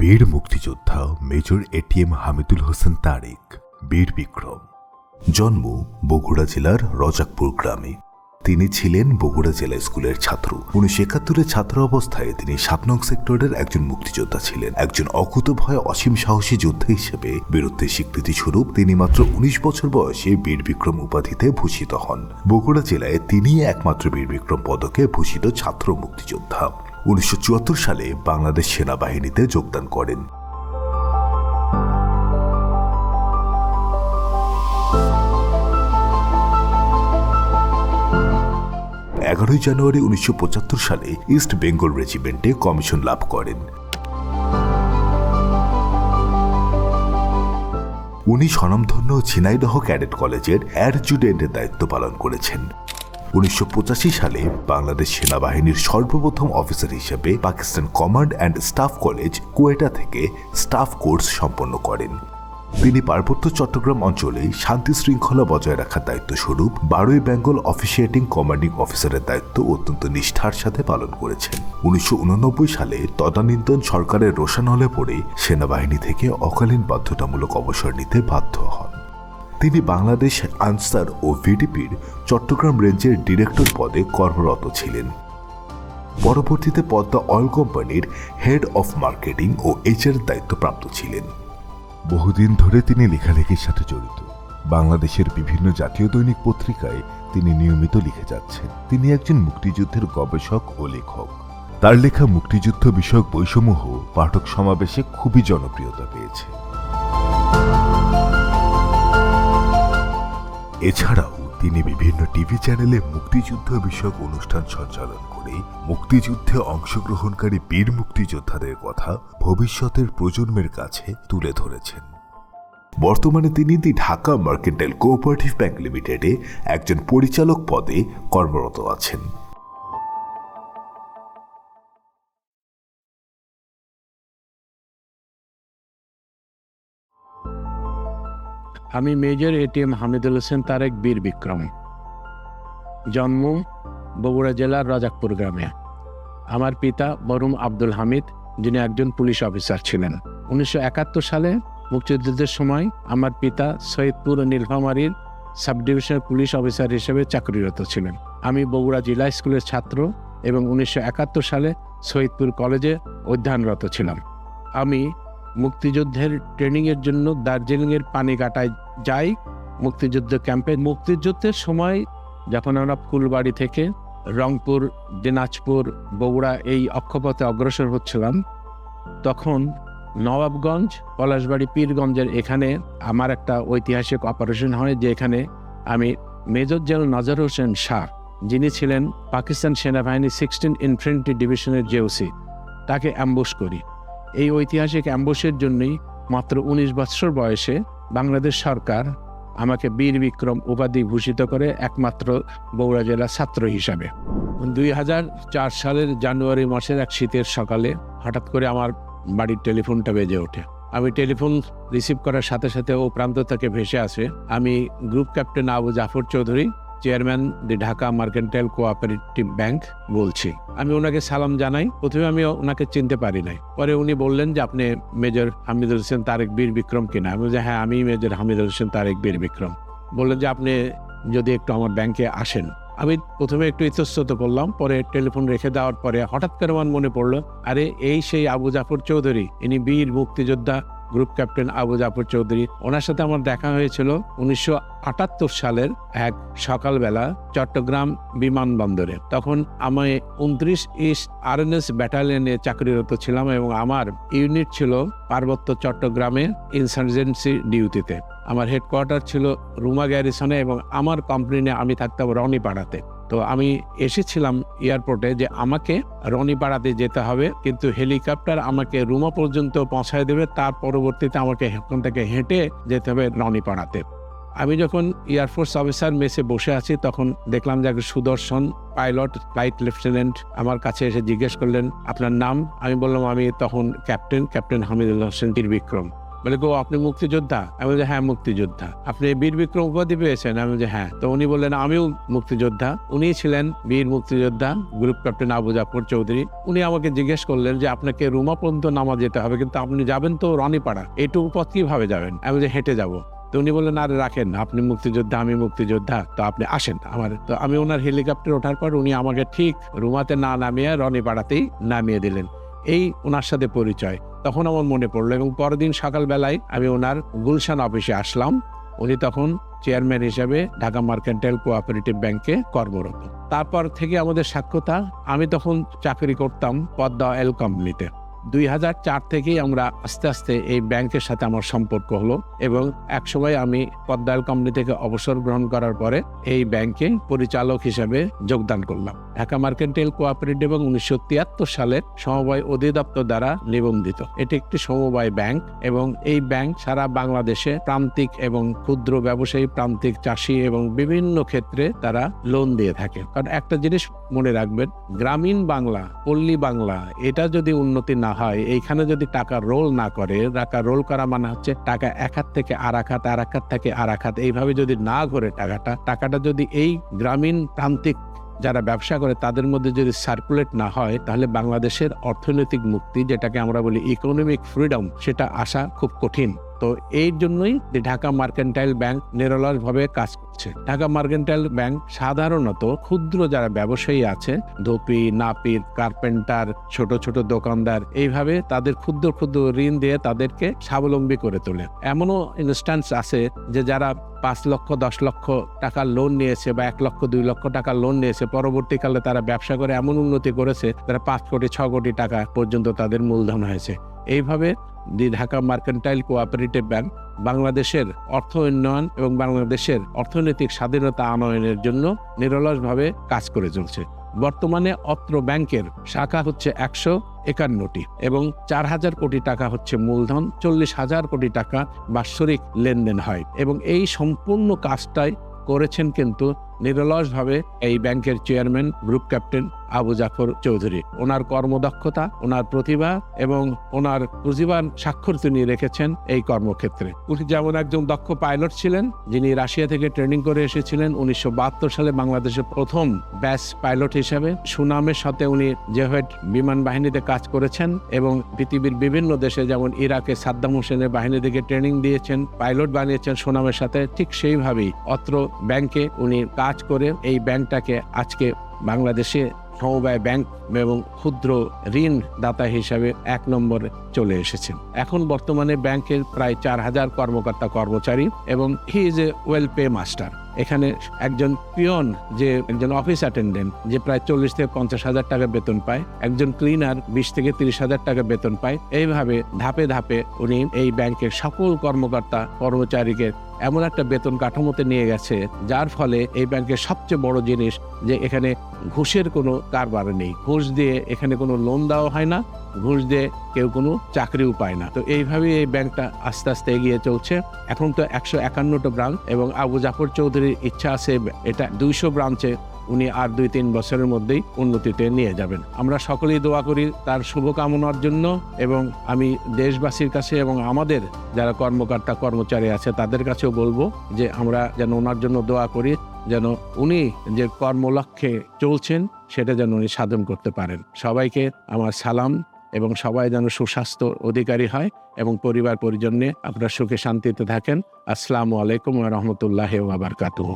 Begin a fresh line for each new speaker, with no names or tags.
বীর মুক্তিযোদ্ধা major ATM Hamidul Hossain Tarique বীর বিক্রম। জন্ম বগুড়া জেলার রজাকপুর গ্রামে। তিনি ছিলেন বগুড়া জেলা স্কুলের ছাত্র। 1971-এ ছাত্র অবস্থায় তিনি 7 নং সেক্টরের একজন মুক্তিযোদ্ধা ছিলেন। একজন অকুতোভয় অসীম সাহসী যোদ্ধা হিসেবে বীরত্বের স্বীকৃতি স্বরূপ তিনি মাত্র 19 বছর বয়সে বীর বিক্রম উপাধিতে ভূষিত হন। বগুড়া জেলায় তিনি একমাত্র বীর বিক্রম পদকে ভূষিত ছাত্র মুক্তিযোদ্ধা। 1974 সালে বাংলাদেশ সেনাবাহিনীতে যোগদান করেন। 11 জানুয়ারি 1975 সালে ইস্ট বেঙ্গল রেজিমেন্টে কমিশন লাভ করেন। উনি স্বনামধন্য ঝিনাইদহ ক্যাডেট কলেজের অ্যাডজুটেন্টের দায়িত্ব পালন করেছেন। 1985 সালে বাংলাদেশ সেনাবাহিনীর সর্বপ্রথম অফিসার হিসেবে Pakistan command and staff college Quetta থেকে স্টাফ কোর্স সম্পন্ন করেন। তিনি পার্বত্য চট্টগ্রাম অঞ্চলে শান্তি শৃঙ্খলা বজায় রাখার দায়িত্ব স্বরূপ 12 বেঙ্গল অফিসিয়েটিং কমান্ডিং অফিসারের দায়িত্ব অত্যন্ত নিষ্ঠার সাথে পালন করেছেন। 1989 সালে তদানীন্তন সরকারের রোষানলে পড়ে সেনাবাহিনী থেকে অকালীন বাধ্যতামূলক অবসর নিতে বাধ্য হন। তিনি বাংলাদেশ আনসার ও ভিডিপির চট্টগ্রাম রেঞ্জের ডিরেক্টর পদে কর্মরত ছিলেন। পরবর্তীতে পদ্মা অয়েল কোম্পানির হেড অফ মার্কেটিং ও এইচআর দায়িত্বপ্রাপ্ত ছিলেন। বহুদিন ধরে তিনি লেখালেখির সাথে জড়িত। বাংলাদেশের বিভিন্ন জাতীয় দৈনিক পত্রিকায় তিনি নিয়মিত লিখে যাচ্ছেন। তিনি একজন মুক্তিযুদ্ধের গবেষক ও লেখক। তার লেখা মুক্তিযুদ্ধ বিষয়ক বইসমূহ পাঠক সমাবেশে খুবই জনপ্রিয়তা পেয়েছে। এছাড়াও তিনি বিভিন্ন টিভি চ্যানেলে মুক্তিযুদ্ধ বিষয়ক অনুষ্ঠান সঞ্চালন করে মুক্তিযুদ্ধে অংশগ্রহণকারী বীর মুক্তিযোদ্ধাদের কথা ভবিষ্যতের প্রজন্মের কাছে তুলে ধরেছেন। বর্তমানে তিনি দি ঢাকা মার্কেন্টাইল কোঅপারেটিভ ব্যাংক লিমিটেডে একজন পরিচালক পদে কর্মরত আছেন।
আমি মেজর এটিএম হামিদুল হোসেন তারেক বীর বিক্রম। জন্ম বগুড়া জেলার রাজাকপুর গ্রামে। আমার পিতা মরহুম আব্দুল হামিদ, যিনি একজন পুলিশ অফিসার ছিলেন। 1971 সালে মুক্তিযুদ্ধের সময় আমার পিতা সৈয়দপুর নীলফামারীর সাব ডিভিশনের পুলিশ অফিসার হিসেবে চাকরিরত ছিলেন। আমি বগুড়া জেলা স্কুলের ছাত্র এবং 1971 সালে সৈয়দপুর কলেজে অধ্যয়নরত ছিলাম। আমি মুক্তিযুদ্ধের ট্রেনিংয়ের জন্য দার্জিলিংয়ের পানিঘাটায় যাই মুক্তিযুদ্ধ ক্যাম্পে। মুক্তিযুদ্ধের সময় যখন আমরা ফুলবাড়ি থেকে রংপুর, দিনাজপুর, বগুড়া এই অক্ষপথে অগ্রসর হচ্ছিলাম, তখন নবাবগঞ্জ, পলাশবাড়ি, পীরগঞ্জের এখানে আমার একটা ঐতিহাসিক অপারেশন হয়, যে এখানে আমি মেজর জেনারেল নাজার হোসেন শাহ, যিনি ছিলেন পাকিস্তান সেনাবাহিনী 16 ইনফ্যান্ট্রি ডিভিশনের জেওসি, তাকে অ্যাম্বুশ করি। এই ঐতিহাসিক অ্যাম্বুশের জন্যই মাত্র 19 বছর বয়সে বাংলাদেশ সরকার আমাকে বীর বিক্রম উপাধি ভূষিত করে, একমাত্র বগুড়া জেলার ছাত্র হিসাবে। 2004 সালের জানুয়ারি মাসের এক শীতের সকালে হঠাৎ করে আমার বাড়ির টেলিফোনটা বেজে ওঠে। আমি টেলিফোন রিসিভ করার সাথে সাথে ও প্রান্ত থেকে ভেসে আসে আমি group captain Abu Jafar Chowdhury, chairman the Dhaka mercantile cooperative bank বলছি। আমি ওনাকে সালাম জানাই। প্রথমে আমি ওনাকে চিনতে পারি নাই। পরে উনি বললেন যে আপনি মেজর হামিদুল হোসেন তারেক বীর বিক্রম কিনা? আমি বলছি হ্যাঁ, আমি মেজর হামিদুল হোসেন তারেক বীর বিক্রম। বললেন যে আপনি যদি একটু আমার ব্যাংকে আসেন। আমি প্রথমে একটু ইতস্তত করলাম, পরে টেলিফোন রেখে দেওয়ার পরে হঠাৎ করে আমার মনে পড়লো, আরে এই সেই আবু জাফর চৌধুরী, ইনি বীর মুক্তিযোদ্ধা গ্রুপ ক্যাপ্টেন আবু জাফর চৌধুরী। ওনার সাথে আমার দেখা হয়েছিল 1978 সালের এক সকালবেলা চট্টগ্রাম বিমানবন্দরে। তখন আমি 29 ইস্ট আরএনএস ব্যাটালিয়নে চাকরিরত ছিলাম এবং আমার ইউনিট ছিল পার্বত্য চট্টগ্রামে ইনসার্জেন্সি ডিউটিতে। আমার হেডকোয়ার্টার ছিল রুমা গ্যারিসনে এবং আমার কোম্পানি আমি থাকতাম রনিপাড়াতে। তো আমি এসেছিলাম এয়ারপোর্টে যে আমাকে রনিপাড়াতে যেতে হবে, কিন্তু হেলিকপ্টার আমাকে রুমা পর্যন্ত পৌঁছায় দেবে, তার পরবর্তীতে আমাকে ওখান থেকে হেঁটে যেতে হবে রনিপাড়াতে। আমি যখন এয়ারফোর্স অফিসার মেসে বসে আছি, তখন দেখলাম যে একজন সুদর্শন পাইলট ফ্লাইট লেফটেন্যান্ট আমার কাছে এসে জিজ্ঞেস করলেন আপনার নাম? আমি বললাম আমি তখন ক্যাপ্টেন হামিদুল হোসেন বীর বিক্রম। বলে গো আপনি মুক্তিযোদ্ধা? আমি বলি হ্যাঁ মুক্তিযোদ্ধা। আপনি বীর বিক্রম উপাধি পেয়েছেন? আমি বলি হ্যাঁ। তো উনি বললেন আমিও মুক্তিযোদ্ধা। উনি ছিলেন বীর মুক্তিযোদ্ধা গ্রুপ ক্যাপ্টেন আবু জাফর চৌধুরী। উনি আমাকে জিজ্ঞেস করলেন যে আপনাকে রুমা পর্যন্ত নামা যেতে হবে, কিন্তু আপনি যাবেন তো রনিপাড়া, এইটুকু পথ কিভাবে যাবেন? আমি বলি হেঁটে যাবো। তো উনি বললেন আরে রাখেন, আপনি মুক্তিযোদ্ধা আমি মুক্তিযোদ্ধা, তো আপনি আসেন আমার। তো আমি ওনার হেলিকপ্টার ওঠার পর উনি আমাকে ঠিক রুমাতে না নামিয়ে রনিপাড়াতেই নামিয়ে দিলেন। এই ওনার সাথে পরিচয় তখন আমার মনে পড়লো, এবং পরের দিন সকালবেলায় আমি ওনার গুলশান অফিসে আসলাম। উনি তখন চেয়ারম্যান হিসেবে ঢাকা মার্কেন্টাইল কোঅপারেটিভ ব্যাংকে কর্মরত। তারপর থেকে আমাদের সাক্ষাৎ। আমি তখন চাকরি করতাম পদ্মা অয়েল কোম্পানিতে। 2004 থেকেই আমরা আস্তে আস্তে এই ব্যাংকের সাথে আমার সম্পর্ক হলো, এবং একসময় আমি পদ্মা অয়েল কোম্পানি থেকে অবসর গ্রহণ করার পরে এই ব্যাংকে পরিচালক হিসেবে যোগদান করলাম। ঢাকা মার্কেন্টাইল কোঅপারেটিভ এবং 1973 সালের সমবায় অধিদপ্তর দ্বারা নিবন্ধিত। এটি একটি সমবায় ব্যাংক, এবং এই ব্যাংক সারা বাংলাদেশে প্রান্তিক এবং ক্ষুদ্র ব্যবসায়ী, প্রান্তিক চাষি এবং বিভিন্ন ক্ষেত্রে তারা লোন দিয়ে থাকে। কারণ একটা জিনিস মনে রাখবেন, গ্রামীণ বাংলা, পল্লী বাংলা, এটা যদি উন্নতি না হয়, এইখানে যদি টাকা রোল না করে, টাকা রোল করা মানে হচ্ছে টাকা এক হাত থেকে আর এক হাত, আর এক হাত থেকে আর এক হাত, এইভাবে যদি না ঘোরে টাকাটা যদি এই গ্রামীণ প্রান্তিক যারা ব্যবসা করে তাদের মধ্যে যদি সার্কুলেট না হয়, তাহলে বাংলাদেশের অর্থনৈতিক মুক্তি, যেটাকে আমরা বলি ইকোনমিক ফ্রিডম, সেটা আসা খুব কঠিন। তো এই জন্যই ঢাকা মার্কেন্টাইল ব্যাংক নিরলসভাবে কাজ করছে। ঢাকা মার্কেন্টাইল ব্যাংক সাধারণত ক্ষুদ্র যারা ব্যবসায়ী আছে, ধোপি, নাপিত, কার্পেন্টার, ছোট ছোট দোকানদার, এইভাবে তাদের ক্ষুদ্র ক্ষুদ্র ঋণ দিয়ে তাদেরকে স্বাবলম্বী করে তোলে। এমনও ইনস্ট্যান্স আছে যে যারা 5 লক্ষ 10 লক্ষ টাকা লোন নিয়েছে বা 1 লক্ষ 2 লক্ষ টাকা লোন নিয়েছে, পরবর্তীকালে তারা ব্যবসা করে এমন উন্নতি করেছে তারা 5 কোটি 6 কোটি টাকা পর্যন্ত তাদের মূলধন হয়েছে। এইভাবে ঢাকা মার্কেন্টাইল কোঅপারেটিভ ব্যাংক বাংলাদেশের অর্থ উন্নয়ন এবং বাংলাদেশের অর্থনৈতিক স্বাধীনতা আনয়নের জন্য নিরলসভাবে কাজ করে চলছে। বর্তমানে অত্র ব্যাংকের শাখা হচ্ছে 151টি, এবং 4000 কোটি টাকা হচ্ছে মূলধন, 40,000 কোটি টাকা বাৎসরিক লেনদেন হয়। এবং এই সম্পূর্ণ কাজটাই করেছেন কিন্তু নিরলসভাবে এই ব্যাংকের chairman group captain Abu Jafar Chowdhury. ওনার কর্মদক্ষতা, ওনার প্রতিভা এবং ওনার প্রতিভার স্বাক্ষর তিনি রেখেছেন এই কর্মক্ষেত্রে। উনি যেমন একজন দক্ষ পাইলট ছিলেন, যিনি রাশিয়া থেকে ট্রেনিং করে এসেছিলেন। 1972 সালে বাংলাদেশের প্রথম ব্যাচ পাইলট হিসেবে সুনামের সাথে উনি জেহেড বিমান বাহিনীতে কাজ করেছেন, এবং পৃথিবীর বিভিন্ন দেশে যেমন ইরাকে সাদ্দাম হোসেনের বাহিনী থেকে ট্রেনিং দিয়েছেন, পাইলট বানিয়েছেন সুনামের সাথে। ঠিক সেইভাবেই অত্র ব্যাংকে উনি কাজ করে এই ব্যাংকটাকে আজকে বাংলাদেশে সমবায় ব্যাংক এবং ক্ষুদ্র ঋণ দাতা হিসাবে 1 নম্বরে চলে এসেছেন। এখন বর্তমানে ব্যাংকের প্রায় 4000 কর্মকর্তা কর্মচারী, এবং he is a well pay master. এখানে একজন পিয়ন, যে একজন অফিস অ্যাটেন্ডেন্ট, যে প্রায় 40 থেকে 50,000 টাকা বেতন পায়, একজন ক্লিনার 20 থেকে 30,000 টাকা বেতন পায়। এইভাবে ধাপে ধাপে উনি এই ব্যাংকের সকল কর্মকর্তা কর্মচারীকে এমন একটা বেতন কাঠামোতে নিয়ে গেছে, যার ফলে এই ব্যাংকের সবচেয়ে বড় জিনিস যে এখানে ঘুষের কোনো কারবার নেই। ঘুষ দিয়ে এখানে কোনো লোন দেওয়া হয় না, ঘুষ দিয়ে কেউ কোনো চাকরিও পায় না। তো এইভাবেই এই ব্যাংকটা আস্তে আস্তে এগিয়ে চলছে। এখন তো 151টা ব্রাঞ্চ, এবং আবু জাফর চৌধুরীর ইচ্ছা আছে এটা 200 ব্রাঞ্চে উনি আর 2-3 বছরের মধ্যেই উন্নতিতে নিয়ে যাবেন। আমরা সকলেই দোয়া করি তার শুভকামনার জন্য, এবং আমি দেশবাসীর কাছে এবং আমাদের যারা কর্মকর্তা কর্মচারী আছে তাদের কাছেও বলবো যে আমরা যেন ওনার জন্য দোয়া করি, যেন উনি যে কর্মলক্ষ্যে চলছেন সেটা যেন উনি সাধন করতে পারেন। সবাইকে আমার সালাম, এবং সবাই যেন সুস্বাস্থ্য অধিকারী হয় এবং পরিবার পরিজন নিয়ে আপনারা সুখে শান্তিতে থাকেন। আসসালামু আলাইকুম ওয়া রাহমাতুল্লাহি ওয়া বারাকাতুহু।